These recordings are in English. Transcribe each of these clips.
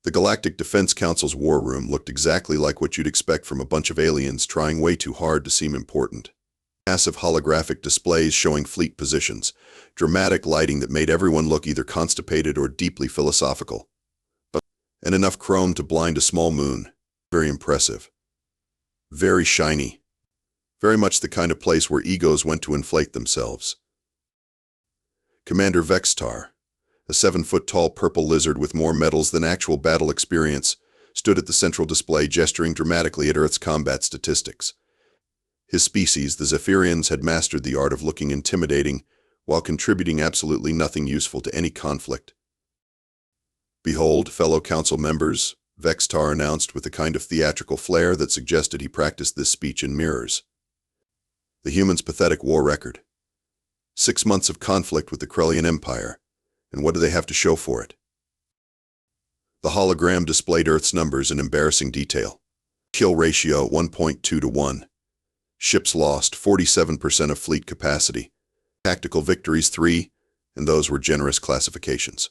The Galactic Defense Council's war room looked exactly like what you'd expect from a bunch of aliens trying way too hard to seem important. Massive holographic displays showing fleet positions, dramatic lighting that made everyone look either constipated or deeply philosophical. And enough chrome to blind a small moon. Very impressive. Very shiny. Very much the kind of place where egos went to inflate themselves. Commander Vextar, a 7-foot-tall purple lizard with more medals than actual battle experience, stood at the central display gesturing dramatically at Earth's combat statistics. His species, the Zephyrians, had mastered the art of looking intimidating while contributing absolutely nothing useful to any conflict. "Behold, fellow council members," Vextar announced with a kind of theatrical flair that suggested he practiced this speech in mirrors. "The humans' pathetic war record. 6 months of conflict with the Krellian Empire, and what do they have to show for it?" The hologram displayed Earth's numbers in embarrassing detail. Kill ratio 1.2 to 1. Ships lost 47% of fleet capacity. Tactical victories 3, and those were generous classifications.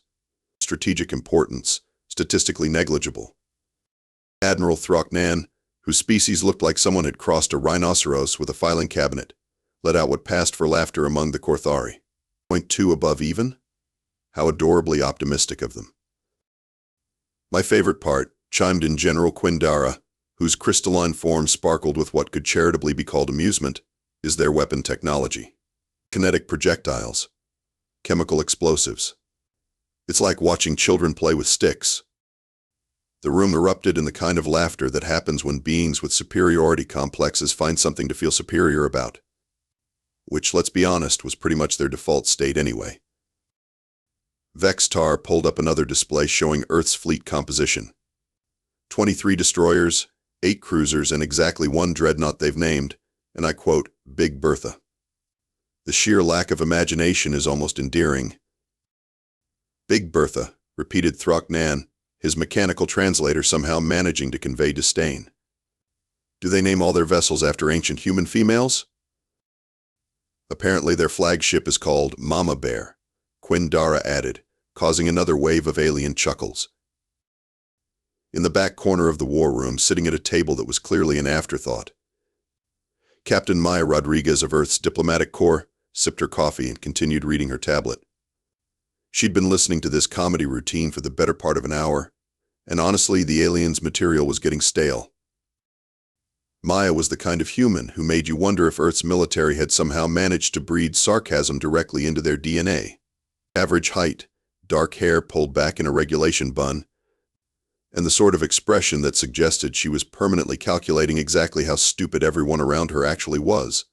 Strategic importance, statistically negligible. Admiral Throcknan, whose species looked like someone had crossed a rhinoceros with a filing cabinet, let out what passed for laughter among the Korthari. 0.2 above even? How adorably optimistic of them. "My favorite part," chimed in General Quindara, whose crystalline form sparkled with what could charitably be called amusement, "is their weapon technology. Kinetic projectiles. Chemical explosives. It's like watching children play with sticks." The room erupted in the kind of laughter that happens when beings with superiority complexes find something to feel superior about. Which, let's be honest, was pretty much their default state anyway. Vextar pulled up another display showing Earth's fleet composition. 23 destroyers, 8 cruisers, and exactly 1 dreadnought they've named, and I quote, "Big Bertha." The sheer lack of imagination is almost endearing. "Big Bertha," repeated Throcknan, his mechanical translator somehow managing to convey disdain. "Do they name all their vessels after ancient human females?" "Apparently their flagship is called Mama Bear," Quindara added, causing another wave of alien chuckles. In the back corner of the war room, sitting at a table that was clearly an afterthought, Captain Maya Rodriguez of Earth's Diplomatic Corps sipped her coffee and continued reading her tablet. She'd been listening to this comedy routine for the better part of an hour, and honestly, the aliens' material was getting stale. Maya was the kind of human who made you wonder if Earth's military had somehow managed to breed sarcasm directly into their DNA. Average height, dark hair pulled back in a regulation bun, and the sort of expression that suggested she was permanently calculating exactly how stupid everyone around her actually was.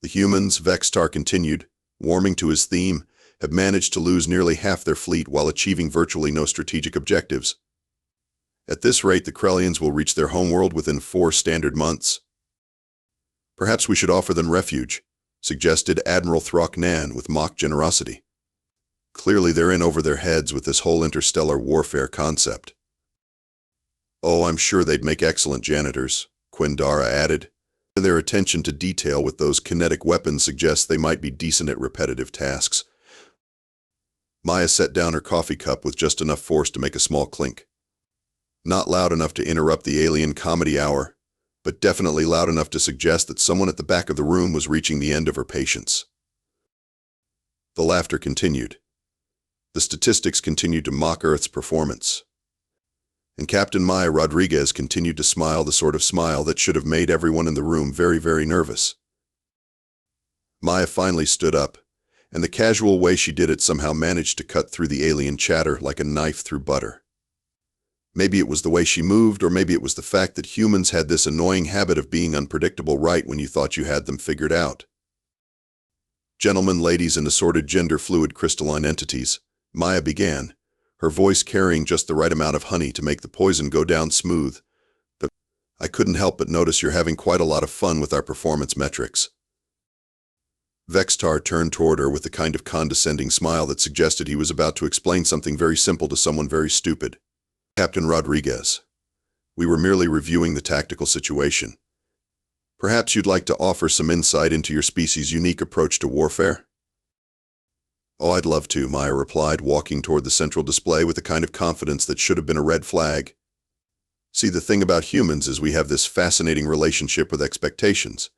"The humans," Vextar continued, warming to his theme, "have managed to lose nearly half their fleet while achieving virtually no strategic objectives. At this rate, the Krellians will reach their homeworld within 4 standard months. Perhaps we should offer them refuge," suggested Admiral Throcknan with mock generosity. "Clearly they're in over their heads with this whole interstellar warfare concept." "Oh, I'm sure they'd make excellent janitors," Quindara added. "Their attention to detail with those kinetic weapons suggests they might be decent at repetitive tasks." Maya set down her coffee cup with just enough force to make a small clink. Not loud enough to interrupt the alien comedy hour, but definitely loud enough to suggest that someone at the back of the room was reaching the end of her patience. The laughter continued. The statistics continued to mock Earth's performance. And Captain Maya Rodriguez continued to smile the sort of smile that should have made everyone in the room very, very nervous. Maya finally stood up, and the casual way she did it somehow managed to cut through the alien chatter like a knife through butter. Maybe it was the way she moved, or maybe it was the fact that humans had this annoying habit of being unpredictable right when you thought you had them figured out. "Gentlemen, ladies, and assorted gender-fluid crystalline entities," Maya began, her voice carrying just the right amount of honey to make the poison go down smooth. "But I couldn't help but notice you're having quite a lot of fun with our performance metrics." Vextar turned toward her with the kind of condescending smile that suggested he was about to explain something very simple to someone very stupid. "Captain Rodriguez, we were merely reviewing the tactical situation. Perhaps you'd like to offer some insight into your species' unique approach to warfare?" Oh, I'd love to, Maya replied, walking toward the central display with the kind of confidence that should have been a red flag. See, the thing about humans is we have this fascinating relationship with expectations.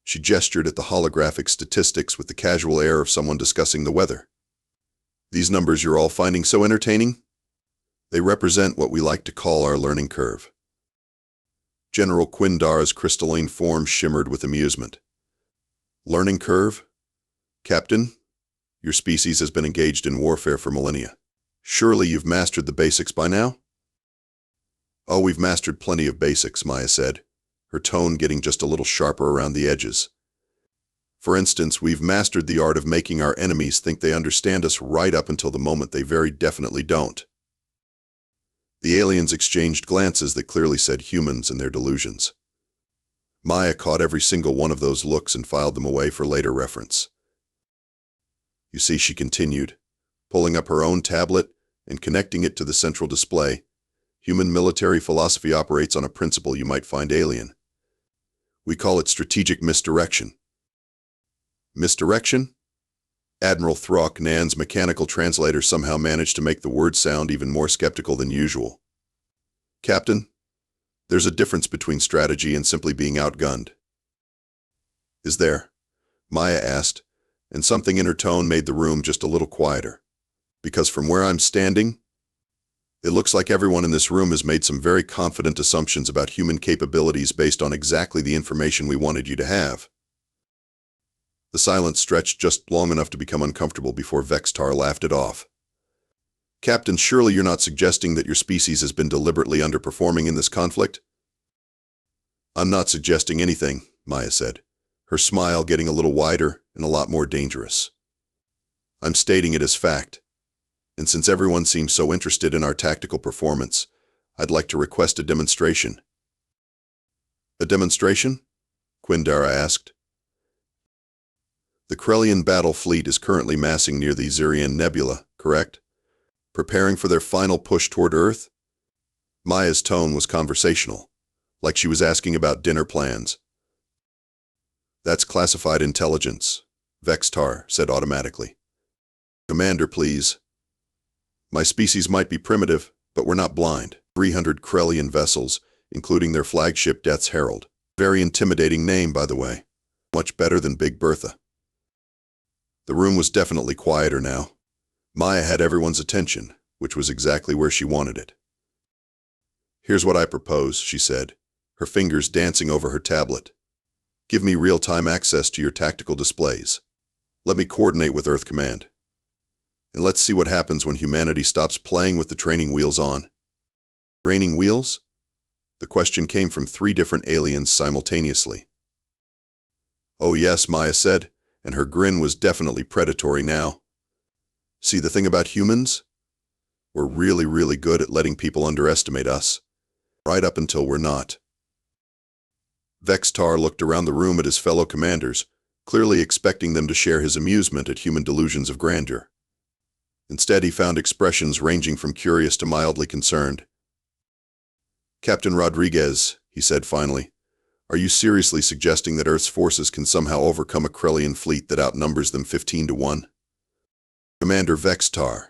She gestured at the holographic statistics with the casual air of someone discussing the weather. These numbers you're all finding so entertaining? They represent what we like to call our learning curve. General Quindara's crystalline form shimmered with amusement. Learning curve? Captain, your species has been engaged in warfare for millennia. Surely you've mastered the basics by now? Oh, we've mastered plenty of basics, Maya said, her tone getting just a little sharper around the edges. For instance, we've mastered the art of making our enemies think they understand us right up until the moment they very definitely don't. The aliens exchanged glances that clearly said humans and their delusions. Maya caught every single one of those looks and filed them away for later reference. You see, she continued, pulling up her own tablet and connecting it to the central display, human military philosophy operates on a principle you might find alien. We call it strategic misdirection. Misdirection? Admiral Throck Nan's mechanical translator somehow managed to make the word sound even more skeptical than usual. Captain, there's a difference between strategy and simply being outgunned. Is there? Maya asked, and something in her tone made the room just a little quieter. Because from where I'm standing, it looks like everyone in this room has made some very confident assumptions about human capabilities based on exactly the information we wanted you to have. The silence stretched just long enough to become uncomfortable before Vextar laughed it off. Captain, surely you're not suggesting that your species has been deliberately underperforming in this conflict? I'm not suggesting anything, Maya said, her smile getting a little wider and a lot more dangerous. I'm stating it as fact. And since everyone seems so interested in our tactical performance, I'd like to request a demonstration. A demonstration? Quindara asked. The Krellian battle fleet is currently massing near the Xerion Nebula, correct? Preparing for their final push toward Earth? Maya's tone was conversational, like she was asking about dinner plans. That's classified intelligence, Vextar said automatically. Commander, please. My species might be primitive, but we're not blind. 300 Krellian vessels, including their flagship Death's Herald. Very intimidating name, by the way. Much better than Big Bertha. The room was definitely quieter now. Maya had everyone's attention, which was exactly where she wanted it. Here's what I propose, she said, her fingers dancing over her tablet. Give me real-time access to your tactical displays. Let me coordinate with Earth Command. And let's see what happens when humanity stops playing with the training wheels on. Training wheels? The question came from 3 different aliens simultaneously. Oh yes, Maya said, and her grin was definitely predatory now. See, the thing about humans? We're really, really good at letting people underestimate us. Right up until we're not. Vextar looked around the room at his fellow commanders, clearly expecting them to share his amusement at human delusions of grandeur. Instead, he found expressions ranging from curious to mildly concerned. Captain Rodriguez, he said finally, are you seriously suggesting that Earth's forces can somehow overcome a Krellian fleet that outnumbers them 15-1? Commander Vextar,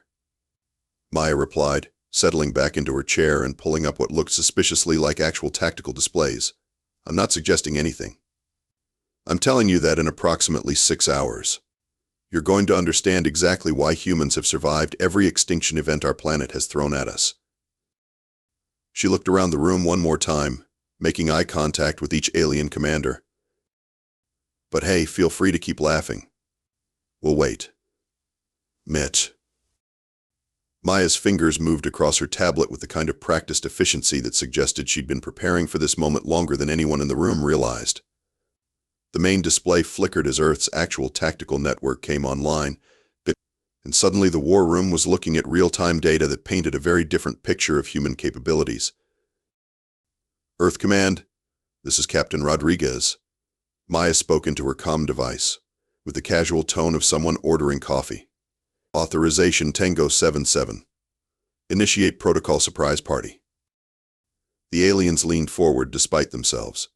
Maya replied, settling back into her chair and pulling up what looked suspiciously like actual tactical displays. I'm not suggesting anything. I'm telling you that in approximately 6 hours, you're going to understand exactly why humans have survived every extinction event our planet has thrown at us. She looked around the room one more time, making eye contact with each alien commander. But hey, feel free to keep laughing. We'll wait. Mitch. Maya's fingers moved across her tablet with the kind of practiced efficiency that suggested she'd been preparing for this moment longer than anyone in the room realized. The main display flickered as Earth's actual tactical network came online, and suddenly the war room was looking at real-time data that painted a very different picture of human capabilities. Earth Command, this is Captain Rodriguez. Maya spoke into her comm device, with the casual tone of someone ordering coffee. Authorization Tango 77. Initiate protocol surprise party. The aliens leaned forward despite themselves.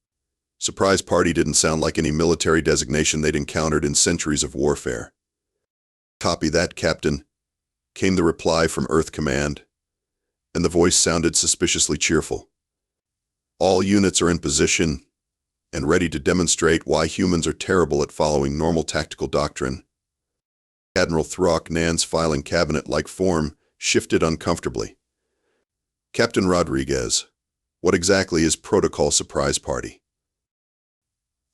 Surprise party didn't sound like any military designation they'd encountered in centuries of warfare. Copy that, Captain, came the reply from Earth Command, and the voice sounded suspiciously cheerful. All units are in position and ready to demonstrate why humans are terrible at following normal tactical doctrine. Admiral Throck Nan's filing cabinet-like form shifted uncomfortably. Captain Rodriguez, what exactly is Protocol Surprise Party?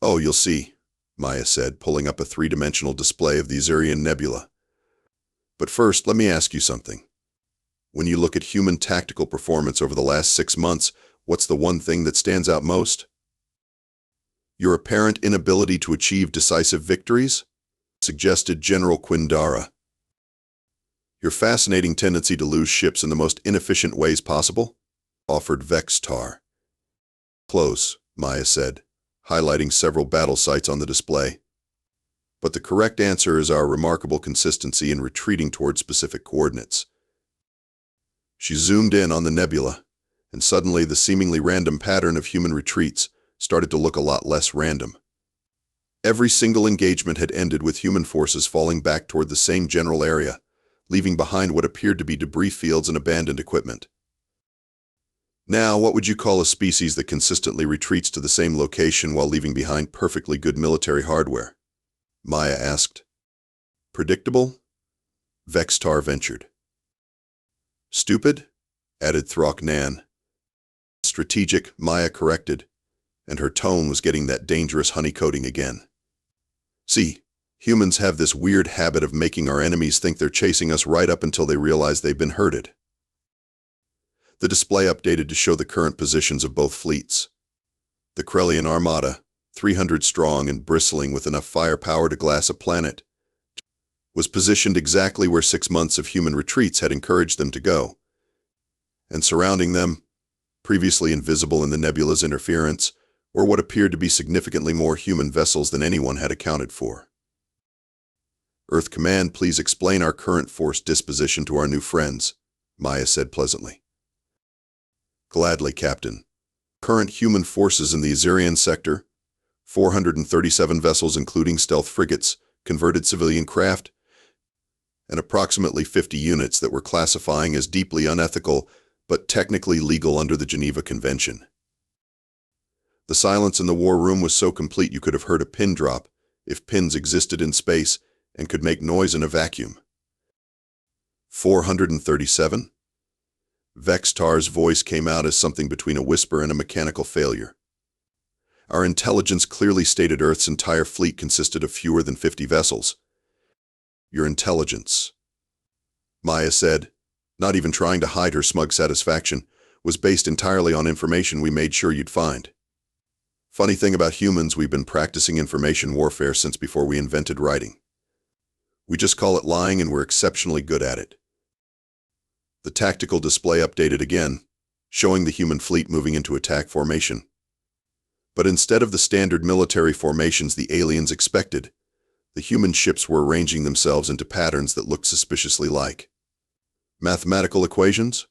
Oh, you'll see, Maya said, pulling up a three-dimensional display of the Xerion Nebula. But first, let me ask you something. When you look at human tactical performance over the last 6 months, what's the one thing that stands out most? Your apparent inability to achieve decisive victories? Suggested General Quindara. Your fascinating tendency to lose ships in the most inefficient ways possible? Offered Vextar. Close, Maya said, highlighting several battle sites on the display. But the correct answer is our remarkable consistency in retreating toward specific coordinates. She zoomed in on the nebula, and suddenly the seemingly random pattern of human retreats started to look a lot less random. Every single engagement had ended with human forces falling back toward the same general area, leaving behind what appeared to be debris fields and abandoned equipment. Now, what would you call a species that consistently retreats to the same location while leaving behind perfectly good military hardware? Maya asked. Predictable? Vextar ventured. Stupid? Added Throck Nan. Strategic, Maya corrected, and her tone was getting that dangerous honeycoating again. See, humans have this weird habit of making our enemies think they're chasing us right up until they realize they've been hurted. The display updated to show the current positions of both fleets. The Krellian armada, 300 strong and bristling with enough firepower to glass a planet, was positioned exactly where 6 months of human retreats had encouraged them to go. And surrounding them, previously invisible in the nebula's interference, were what appeared to be significantly more human vessels than anyone had accounted for. Earth Command, please explain our current force disposition to our new friends, Maya said pleasantly. Gladly, Captain. Current human forces in the Xerion sector, 437 vessels including stealth frigates, converted civilian craft, and approximately 50 units that we're classifying as deeply unethical but technically legal under the Geneva Convention. The silence in the war room was so complete you could have heard a pin drop, if pins existed in space and could make noise in a vacuum. 437? Vextar's voice came out as something between a whisper and a mechanical failure. Our intelligence clearly stated Earth's entire fleet consisted of fewer than 50 vessels. Your intelligence, Maya said, not even trying to hide her smug satisfaction, was based entirely on information we made sure you'd find. Funny thing about humans, we've been practicing information warfare since before we invented writing. We just call it lying, and we're exceptionally good at it. The tactical display updated again, showing the human fleet moving into attack formation. But instead of the standard military formations the aliens expected, the human ships were arranging themselves into patterns that looked suspiciously like mathematical equations.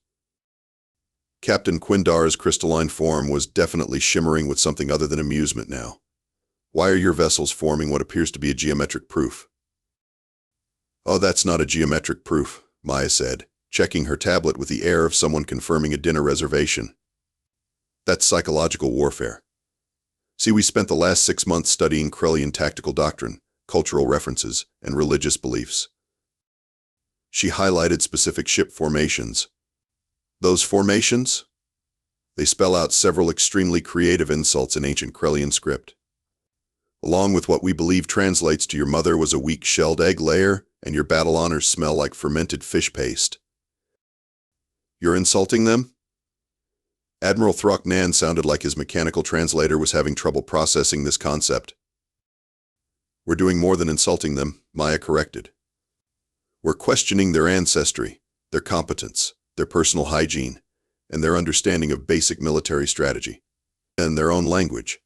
Captain Quindara's crystalline form was definitely shimmering with something other than amusement now. Why are your vessels forming what appears to be a geometric proof? Oh, that's not a geometric proof, Maya said, checking her tablet with the air of someone confirming a dinner reservation. That's psychological warfare. See, we spent the last 6 months studying Krellian tactical doctrine, cultural references, and religious beliefs. She highlighted specific ship formations. Those formations? They spell out several extremely creative insults in ancient Krellian script. Along with what we believe translates to your mother was a weak shelled egg layer, and your battle honors smell like fermented fish paste. You're insulting them? Admiral Throck Nan sounded like his mechanical translator was having trouble processing this concept. We're doing more than insulting them, Maya corrected. We're questioning their ancestry, their competence, their personal hygiene, and their understanding of basic military strategy, and their own language,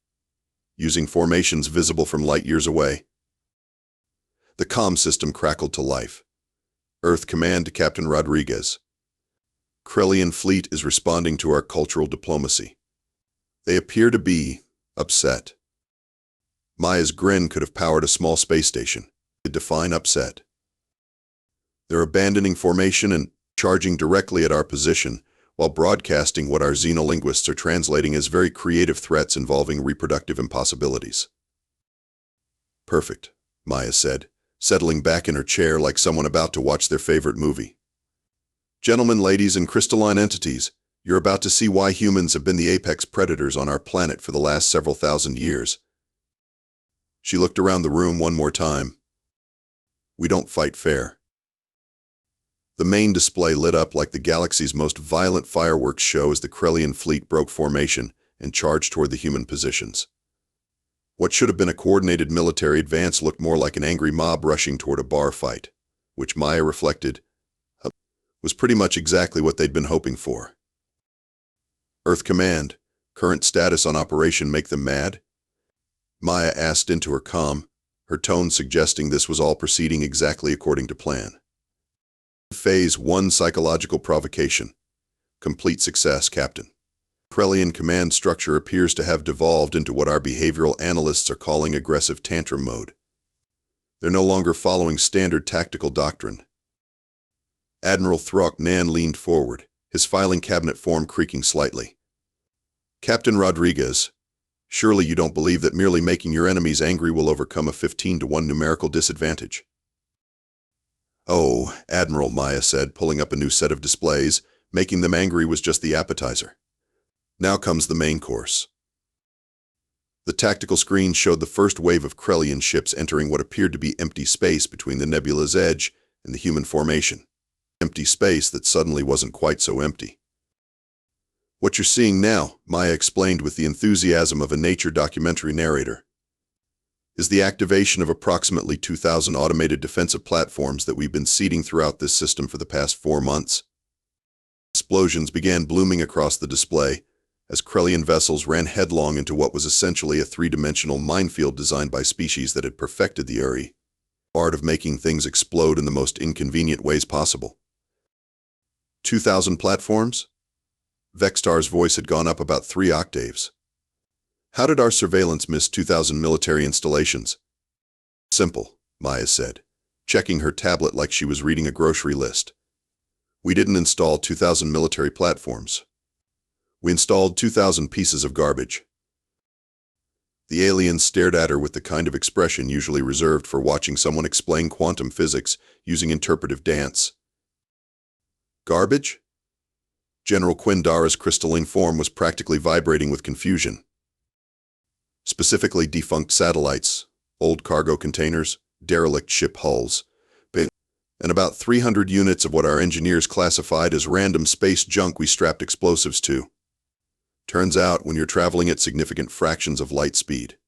using formations visible from light years away. The comm system crackled to life. Earth Command to Captain Rodriguez. Krellian fleet is responding to our cultural diplomacy. They appear to be upset. Maya's grin could have powered a small space station. To define upset. They're abandoning formation and charging directly at our position, while broadcasting what our xenolinguists are translating as very creative threats involving reproductive impossibilities. Perfect, Maya said, settling back in her chair like someone about to watch their favorite movie. Gentlemen, ladies, and crystalline entities, you're about to see why humans have been the apex predators on our planet for the last several thousand years. She looked around the room one more time. We don't fight fair. The main display lit up like the galaxy's most violent fireworks show as the Krellian fleet broke formation and charged toward the human positions. What should have been a coordinated military advance looked more like an angry mob rushing toward a bar fight, which Maya reflected was pretty much exactly what they'd been hoping for. Earth Command, current status on operation make them mad? Maya asked into her comm, her tone suggesting this was all proceeding exactly according to plan. Phase 1 Psychological Provocation. Complete success, Captain. Krellian command structure appears to have devolved into what our behavioral analysts are calling aggressive tantrum mode. They're no longer following standard tactical doctrine. Admiral Throcknan leaned forward, his filing cabinet form creaking slightly. Captain Rodriguez, surely you don't believe that merely making your enemies angry will overcome a 15-to-1 numerical disadvantage? Oh, Admiral, Maya said, pulling up a new set of displays. Making them angry was just the appetizer. Now comes the main course. The tactical screen showed the first wave of Krellian ships entering what appeared to be empty space between the nebula's edge and the human formation. Empty space that suddenly wasn't quite so empty. What you're seeing now, Maya explained with the enthusiasm of a nature documentary narrator, is the activation of approximately 2,000 automated defensive platforms that we've been seeding throughout this system for the past 4 months. Explosions began blooming across the display as Krellian vessels ran headlong into what was essentially a three-dimensional minefield designed by species that had perfected the art of making things explode in the most inconvenient ways possible. 2,000 platforms? Vextar's voice had gone up about 3 octaves. How did our surveillance miss 2,000 military installations? Simple, Maya said, checking her tablet like she was reading a grocery list. We didn't install 2,000 military platforms. We installed 2,000 pieces of garbage. The alien stared at her with the kind of expression usually reserved for watching someone explain quantum physics using interpretive dance. Garbage? General Quindara's crystalline form was practically vibrating with confusion. Specifically defunct satellites, old cargo containers, derelict ship hulls, and about 300 units of what our engineers classified as random space junk we strapped explosives to. Turns out, when you're traveling at significant fractions of light speed,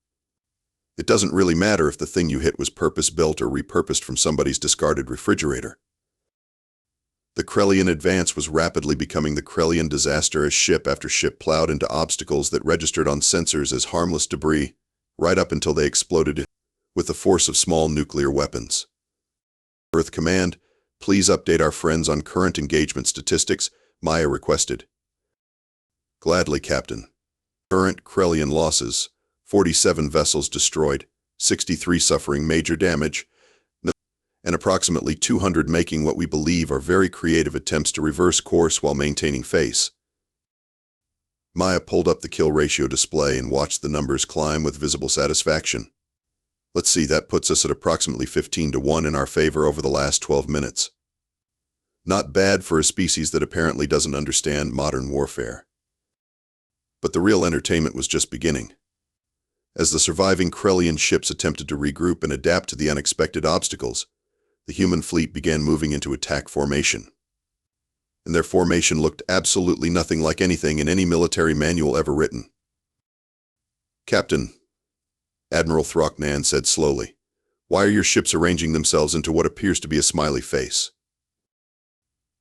it doesn't really matter if the thing you hit was purpose-built or repurposed from somebody's discarded refrigerator. The Krellian advance was rapidly becoming the Krellian disaster as ship after ship plowed into obstacles that registered on sensors as harmless debris, right up until they exploded with the force of small nuclear weapons. Earth Command, please update our friends on current engagement statistics, Maya requested. Gladly, Captain. Current Krellian losses, 47 vessels destroyed, 63 suffering major damage, and approximately 200 making what we believe are very creative attempts to reverse course while maintaining face. Maya pulled up the kill ratio display and watched the numbers climb with visible satisfaction. Let's see, that puts us at approximately 15-to-1 in our favor over the last 12 minutes. Not bad for a species that apparently doesn't understand modern warfare. But the real entertainment was just beginning. As the surviving Krellian ships attempted to regroup and adapt to the unexpected obstacles, the human fleet began moving into attack formation. And their formation looked absolutely nothing like anything in any military manual ever written. Captain, Admiral Throcknan said slowly, why are your ships arranging themselves into what appears to be a smiley face?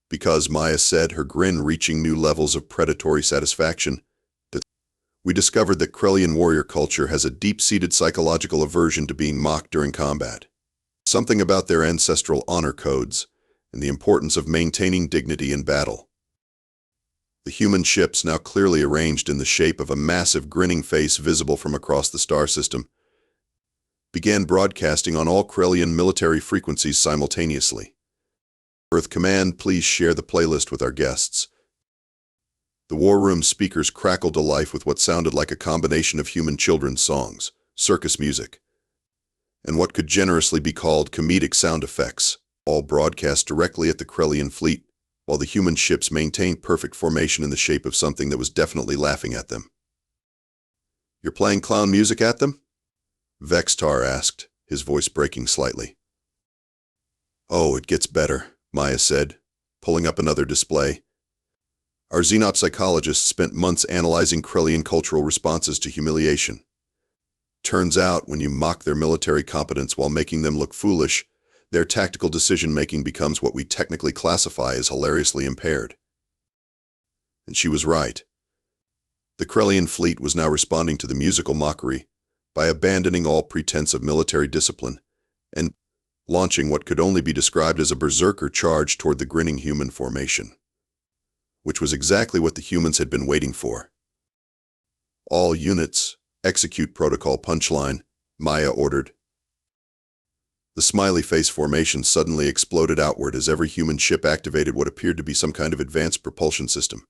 Because, Maya said, her grin reaching new levels of predatory satisfaction, we discovered that Krellian warrior culture has a deep-seated psychological aversion to being mocked during combat. Something about their ancestral honor codes and the importance of maintaining dignity in battle. The human ships, now clearly arranged in the shape of a massive grinning face visible from across the star system, began broadcasting on all Krellian military frequencies simultaneously. Earth Command, please share the playlist with our guests. The war room speakers crackled to life with what sounded like a combination of human children's songs, circus music, and what could generously be called comedic sound effects, all broadcast directly at the Krellian fleet, while the human ships maintained perfect formation in the shape of something that was definitely laughing at them. "You're playing clown music at them?" Vextar asked, his voice breaking slightly. "Oh, it gets better," Maya said, pulling up another display. "Our xenopsychologists spent months analyzing Krellian cultural responses to humiliation. Turns out, when you mock their military competence while making them look foolish, their tactical decision-making becomes what we technically classify as hilariously impaired." And she was right. The Krellian fleet was now responding to the musical mockery by abandoning all pretense of military discipline and launching what could only be described as a berserker charge toward the grinning human formation, which was exactly what the humans had been waiting for. "All units, execute protocol punchline," Maya ordered. The smiley face formation suddenly exploded outward as every human ship activated what appeared to be some kind of advanced propulsion system,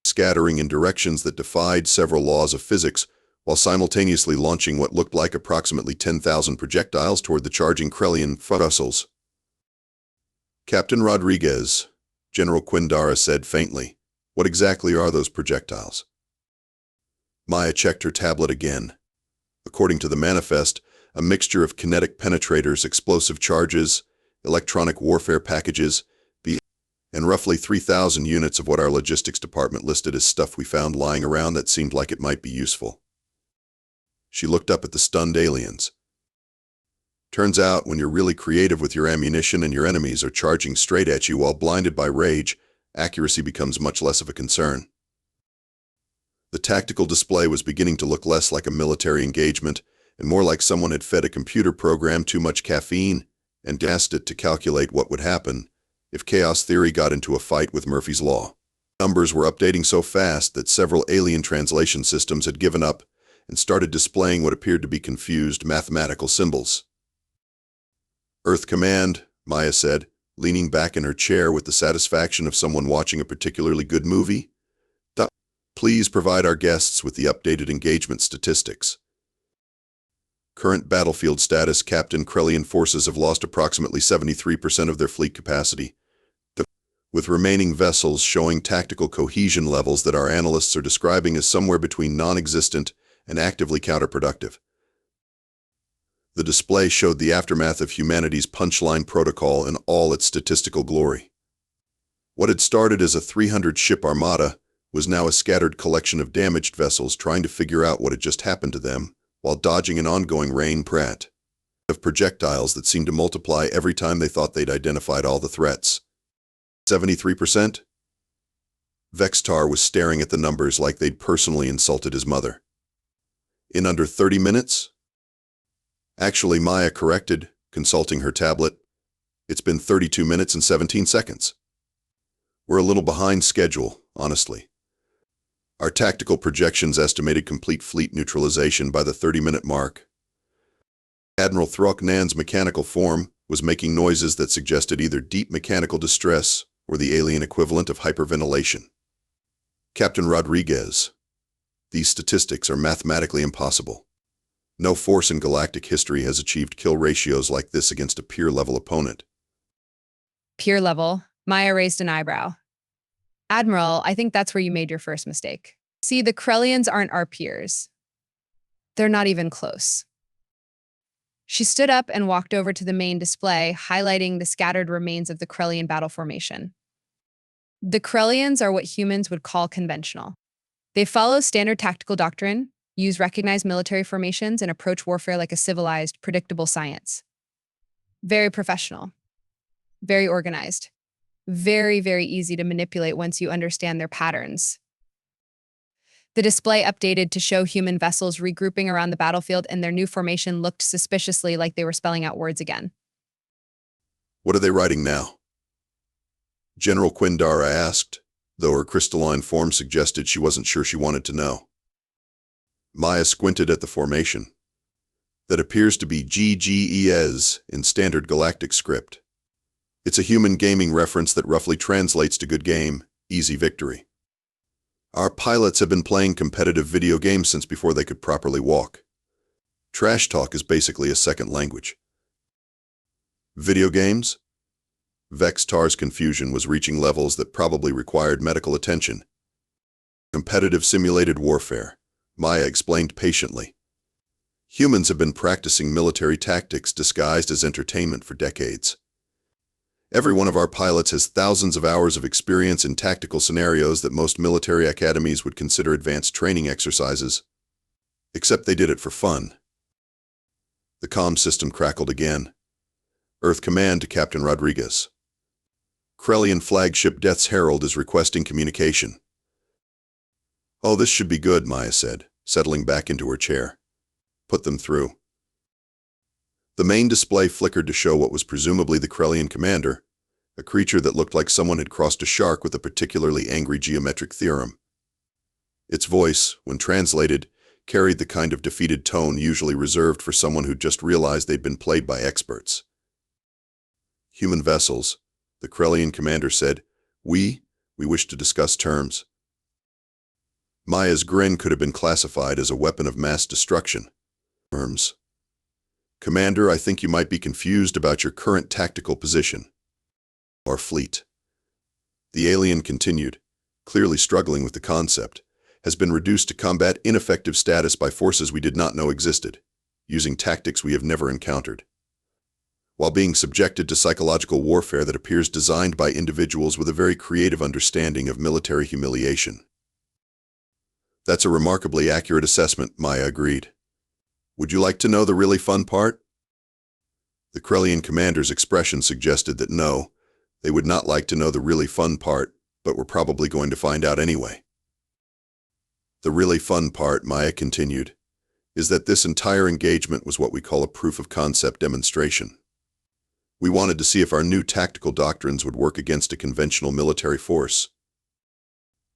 scattering in directions that defied several laws of physics, while simultaneously launching what looked like approximately 10,000 projectiles toward the charging Krellian vessels. "Captain Rodriguez," General Quindara said faintly, "what exactly are those projectiles?" Maya checked her tablet again. According to the manifest, a mixture of kinetic penetrators, explosive charges, electronic warfare packages, and roughly 3,000 units of what our logistics department listed as stuff we found lying around that seemed like it might be useful. She looked up at the stunned aliens. "Turns out, when you're really creative with your ammunition and your enemies are charging straight at you while blinded by rage, accuracy becomes much less of a concern." The tactical display was beginning to look less like a military engagement and more like someone had fed a computer program too much caffeine and asked it to calculate what would happen if chaos theory got into a fight with Murphy's Law. Numbers were updating so fast that several alien translation systems had given up and started displaying what appeared to be confused mathematical symbols. "Earth Command," Maya said, leaning back in her chair with the satisfaction of someone watching a particularly good movie. "Please provide our guests with the updated engagement statistics. Current battlefield status: Captain, Krellian forces have lost approximately 73% of their fleet capacity, with remaining vessels showing tactical cohesion levels that our analysts are describing as somewhere between non-existent and actively counterproductive." The display showed the aftermath of humanity's punchline protocol in all its statistical glory. What had started as a 300-ship armada was now a scattered collection of damaged vessels trying to figure out what had just happened to them, while dodging an ongoing rain of projectiles that seemed to multiply every time they thought they'd identified all the threats. 73%? Vextar was staring at the numbers like they'd personally insulted his mother. "In under 30 minutes? Actually," Maya corrected, consulting her tablet, "it's been 32 minutes and 17 seconds. We're a little behind schedule, honestly. Our tactical projections estimated complete fleet neutralization by the 30-minute mark." Admiral Throknan's mechanical form was making noises that suggested either deep mechanical distress or the alien equivalent of hyperventilation. "Captain Rodriguez, these statistics are mathematically impossible. No force in galactic history has achieved kill ratios like this against a peer-level opponent." Peer level? Maya raised an eyebrow. "Admiral, I think that's where you made your first mistake. See, the Krellians aren't our peers. They're not even close." She stood up and walked over to the main display, highlighting the scattered remains of the Krellian battle formation. The Krellians are what humans would call conventional. They follow standard tactical doctrine, use recognized military formations, and approach warfare like a civilized, predictable science. Very professional. Very organized. Very, very easy to manipulate once you understand their patterns. The display updated to show human vessels regrouping around the battlefield, and their new formation looked suspiciously like they were spelling out words again. "What are they writing now?" General Quindara asked, though her crystalline form suggested she wasn't sure she wanted to know. Maya squinted at the formation. "That appears to be GGES in standard galactic script. It's a human gaming reference that roughly translates to good game, easy victory. Our pilots have been playing competitive video games since before they could properly walk. Trash talk is basically a second language. Video games? Vextar's confusion was reaching levels that probably required medical attention. Competitive simulated warfare, Maya explained patiently. Humans have been practicing military tactics disguised as entertainment for decades. Every one of our pilots has thousands of hours of experience in tactical scenarios that most military academies would consider advanced training exercises. Except they did it for fun. The comm system crackled again. Earth Command to Captain Rodriguez. Krellian flagship Death's Herald is requesting communication. Oh, this should be good, Maya said, settling back into her chair. Put them through. The main display flickered to show what was presumably the Krellian commander, a creature that looked like someone had crossed a shark with a particularly angry geometric theorem. Its voice, when translated, carried the kind of defeated tone usually reserved for someone who'd just realized they'd been played by experts. Human vessels, the Krellian commander said, We wish to discuss terms. Maya's grin could have been classified as a weapon of mass destruction. Terms. Commander, I think you might be confused about your current tactical position. Our fleet. The alien continued, clearly struggling with the concept, has been reduced to combat ineffective status by forces we did not know existed, using tactics we have never encountered, while being subjected to psychological warfare that appears designed by individuals with a very creative understanding of military humiliation. That's a remarkably accurate assessment, Maya agreed. Would you like to know the really fun part? The Krellian commander's expression suggested that no, they would not like to know the really fun part, but were probably going to find out anyway. The really fun part, Maya continued, is that this entire engagement was what we call a proof-of-concept demonstration. We wanted to see if our new tactical doctrines would work against a conventional military force.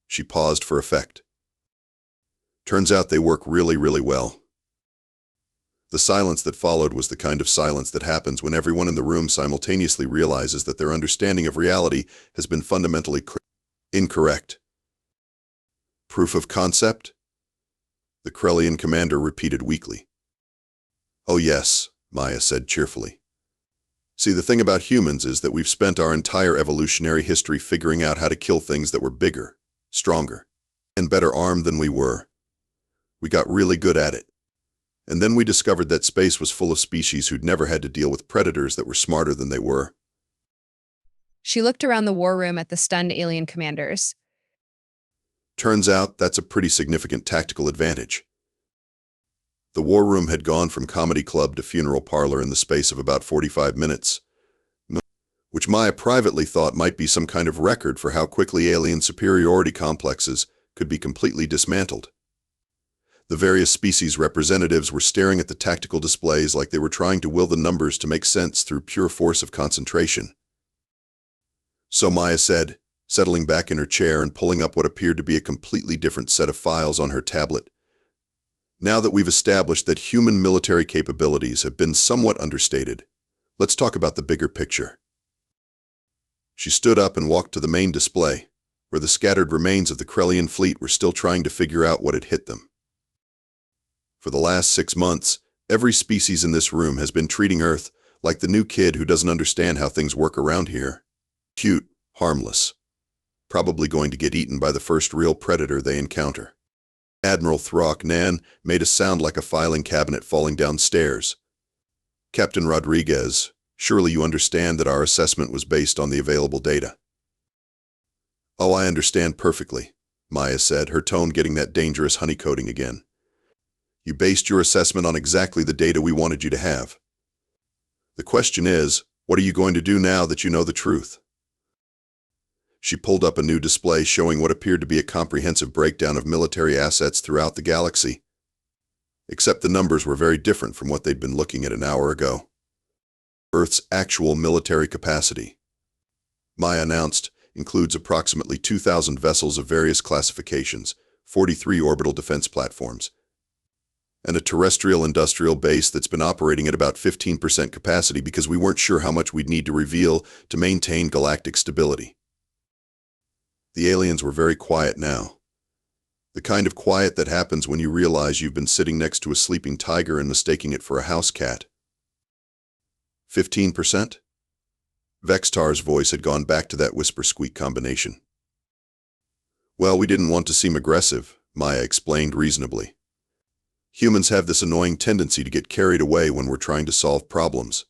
She paused for effect. Turns out they work really, really well. The silence that followed was the kind of silence that happens when everyone in the room simultaneously realizes that their understanding of reality has been fundamentally incorrect. Proof of concept? The Krellian commander repeated weakly. Oh yes, Maya said cheerfully. See, the thing about humans is that we've spent our entire evolutionary history figuring out how to kill things that were bigger, stronger, and better armed than we were. We got really good at it. And then we discovered that space was full of species who'd never had to deal with predators that were smarter than they were. She looked around the war room at the stunned alien commanders. Turns out that's a pretty significant tactical advantage. The war room had gone from comedy club to funeral parlor in the space of about 45 minutes, which Maya privately thought might be some kind of record for how quickly alien superiority complexes could be completely dismantled. The various species representatives were staring at the tactical displays like they were trying to will the numbers to make sense through pure force of concentration. So Maya said, settling back in her chair and pulling up what appeared to be a completely different set of files on her tablet. Now that we've established that human military capabilities have been somewhat understated, let's talk about the bigger picture. She stood up and walked to the main display, where the scattered remains of the Krellian fleet were still trying to figure out what had hit them. For the last 6 months, every species in this room has been treating Earth like the new kid who doesn't understand how things work around here. Cute, harmless. Probably going to get eaten by the first real predator they encounter. Admiral Throck Nan made a sound like a filing cabinet falling downstairs. Captain Rodriguez, surely you understand that our assessment was based on the available data. Oh, I understand perfectly, Maya said, her tone getting that dangerous honeycoating again. You based your assessment on exactly the data we wanted you to have. The question is, what are you going to do now that you know the truth? She pulled up a new display showing what appeared to be a comprehensive breakdown of military assets throughout the galaxy. Except the numbers were very different from what they'd been looking at an hour ago. Earth's actual military capacity, Maya announced, includes approximately 2,000 vessels of various classifications, 43 orbital defense platforms, and a terrestrial industrial base that's been operating at about 15% capacity because we weren't sure how much we'd need to reveal to maintain galactic stability. The aliens were very quiet now. The kind of quiet that happens when you realize you've been sitting next to a sleeping tiger and mistaking it for a house cat. 15%? Vextar's voice had gone back to that whisper-squeak combination. Well, we didn't want to seem aggressive, Maya explained reasonably. Humans have this annoying tendency to get carried away when we're trying to solve problems.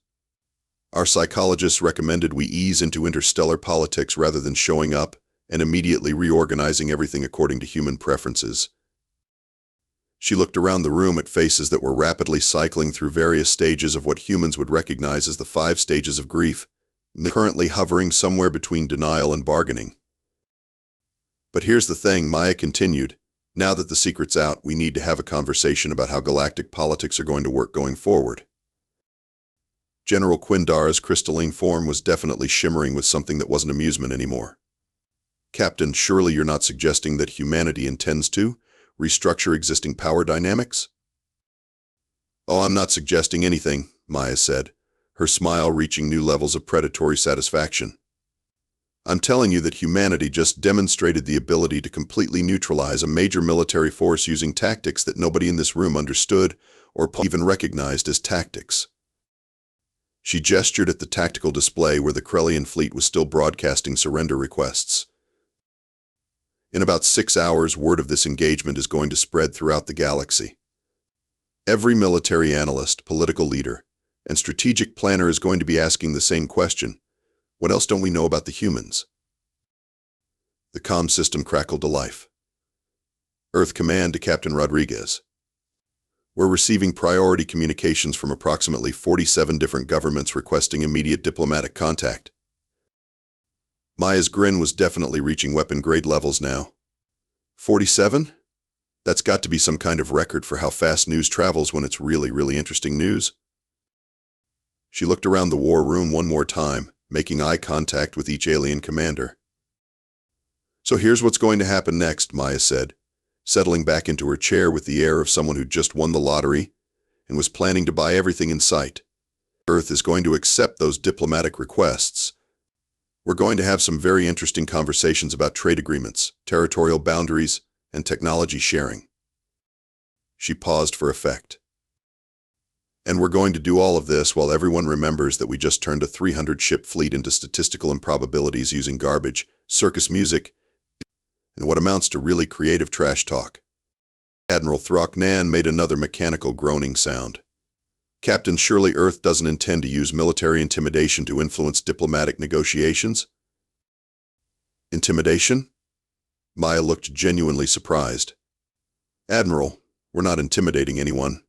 Our psychologists recommended we ease into interstellar politics rather than showing up and immediately reorganizing everything according to human preferences. She looked around the room at faces that were rapidly cycling through various stages of what humans would recognize as the 5 stages of grief, currently hovering somewhere between denial and bargaining. But here's the thing, Maya continued. Now that the secret's out, we need to have a conversation about how galactic politics are going to work going forward. General Quindara's crystalline form was definitely shimmering with something that wasn't amusement anymore. Captain, surely you're not suggesting that humanity intends to restructure existing power dynamics? Oh, I'm not suggesting anything, Maya said, her smile reaching new levels of predatory satisfaction. I'm telling you that humanity just demonstrated the ability to completely neutralize a major military force using tactics that nobody in this room understood or even recognized as tactics. She gestured at the tactical display where the Krellian fleet was still broadcasting surrender requests. In about 6 hours, word of this engagement is going to spread throughout the galaxy. Every military analyst, political leader, and strategic planner is going to be asking the same question. What else don't we know about the humans? The comm system crackled to life. Earth Command to Captain Rodriguez. We're receiving priority communications from approximately 47 different governments requesting immediate diplomatic contact. Maya's grin was definitely reaching weapon-grade levels now. 47? That's got to be some kind of record for how fast news travels when it's really, really interesting news. She looked around the war room one more time, making eye contact with each alien commander. So here's what's going to happen next, Maya said, settling back into her chair with the air of someone who'd just won the lottery and was planning to buy everything in sight. Earth is going to accept those diplomatic requests. We're going to have some very interesting conversations about trade agreements, territorial boundaries, and technology sharing. She paused for effect. And we're going to do all of this while everyone remembers that we just turned a 300-ship fleet into statistical improbabilities using garbage, circus music, and what amounts to really creative trash talk. Admiral Throcknan made another mechanical groaning sound. Captain, surely Earth doesn't intend to use military intimidation to influence diplomatic negotiations? Intimidation? Maya looked genuinely surprised. Admiral, we're not intimidating anyone.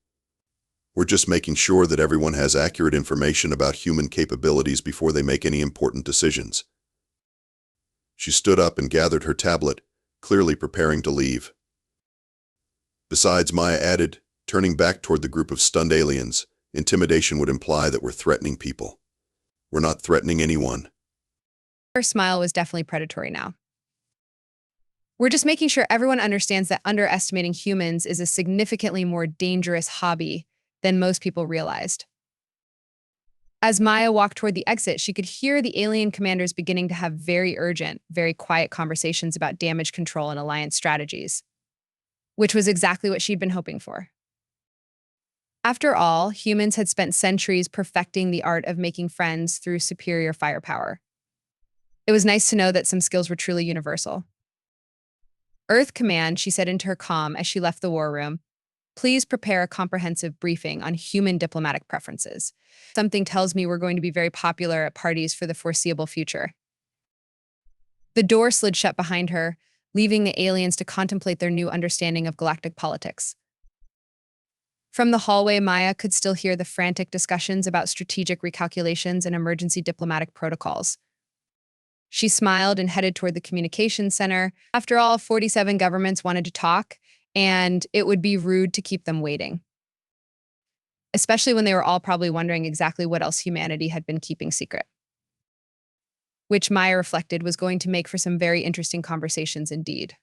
We're just making sure that everyone has accurate information about human capabilities before they make any important decisions. She stood up and gathered her tablet, clearly preparing to leave. Besides, Maya added, turning back toward the group of stunned aliens, intimidation would imply that we're threatening people. We're not threatening anyone. Her smile was definitely predatory now. We're just making sure everyone understands that underestimating humans is a significantly more dangerous hobby than most people realized. As Maya walked toward the exit, she could hear the alien commanders beginning to have very urgent, very quiet conversations about damage control and alliance strategies, which was exactly what she'd been hoping for. After all, humans had spent centuries perfecting the art of making friends through superior firepower. It was nice to know that some skills were truly universal. Earth Command, she said into her comm as she left the war room, please prepare a comprehensive briefing on human diplomatic preferences. Something tells me we're going to be very popular at parties for the foreseeable future. The door slid shut behind her, leaving the aliens to contemplate their new understanding of galactic politics. From the hallway, Maya could still hear the frantic discussions about strategic recalculations and emergency diplomatic protocols. She smiled and headed toward the communications center. After all, 47 governments wanted to talk, and it would be rude to keep them waiting, especially when they were all probably wondering exactly what else humanity had been keeping secret, which Maya reflected was going to make for some very interesting conversations indeed.